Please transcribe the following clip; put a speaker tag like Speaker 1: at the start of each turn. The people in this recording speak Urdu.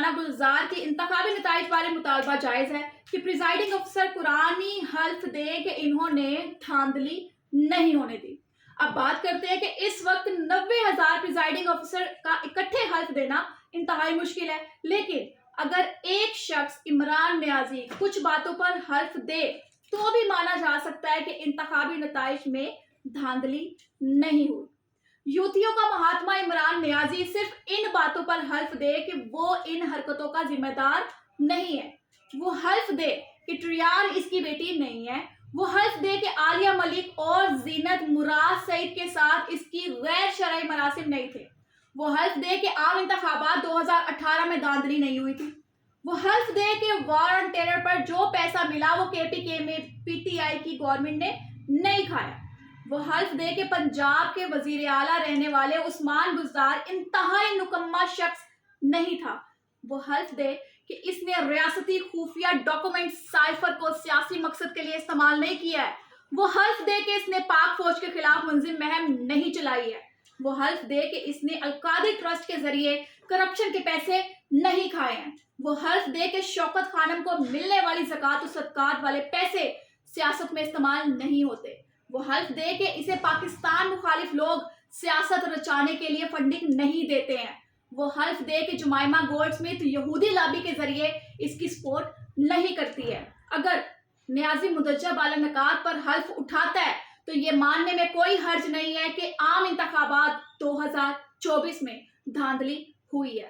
Speaker 1: رانا گلزار کے انتخابی نتائج بارے مطالبہ جائز ہے کہ پریزائڈنگ افسر قرآنی حلف دے کہ انہوں نے دھاندلی نہیں ہونے دی۔ اب بات کرتے ہیں کہ اس وقت 90,000 پریزائڈنگ افسر کا اکٹھے حلف دینا انتہائی مشکل ہے، لیکن اگر ایک شخص عمران نیازی کچھ باتوں پر حلف دے تو بھی مانا جا سکتا ہے کہ انتخابی نتائج میں دھاندلی نہیں ہوئی۔ یوتھیوں کا مہاتما عمران نیازی صرف ان باتوں پر حلف دے کہ وہ ان حرکتوں کا ذمہ دار نہیں ہے، وہ حلف دے کہ ٹریال اس کی بیٹی نہیں ہے، وہ حلف دے کہ عالیہ ملک اور زینت مراد سعید کے ساتھ اس کی غیر شرعی مراسم نہیں تھے، وہ حلف دے کہ عام انتخابات 2018 میں دھاندلی نہیں ہوئی تھی، وہ حلف دے کہ وار آن ٹیرر پر جو پیسہ ملا وہ KPK میں PTI کی گورنمنٹ نے نہیں کھایا، وہ حلف دے کہ پنجاب کے وزیر اعلیٰ رہنے والے عثمان بزدار انتہائی نکما شخص نہیں تھا، وہ حلف دے کہ اس نے ریاستی خفیہ ڈاکومنٹ سائفر کو سیاسی مقصد کے لیے استعمال نہیں کیا ہے، وہ حلف دے کہ اس نے پاک فوج کے خلاف منظم مہم نہیں چلائی ہے، وہ حلف دے کہ اس نے القادری ٹرسٹ کے ذریعے کرپشن کے پیسے نہیں کھائے ہیں، وہ حلف دے کہ شوکت خانم کو ملنے والی زکوٰۃ و صدقات والے پیسے سیاست میں استعمال نہیں ہوتے، وہ حلف دے کہ اسے پاکستان مخالف لوگ سیاست رچانے کے لیے فنڈنگ نہیں دیتے ہیں، وہ حلف دے کہ جمائمہ گولڈ سمتھ یہودی لابی کے ذریعے اس کی سپورٹ نہیں کرتی ہے۔ اگر نیازی مدرجہ بالا نکات پر حلف اٹھاتا ہے تو یہ ماننے میں کوئی حرج نہیں ہے کہ عام انتخابات 2024 میں دھاندلی ہوئی ہے۔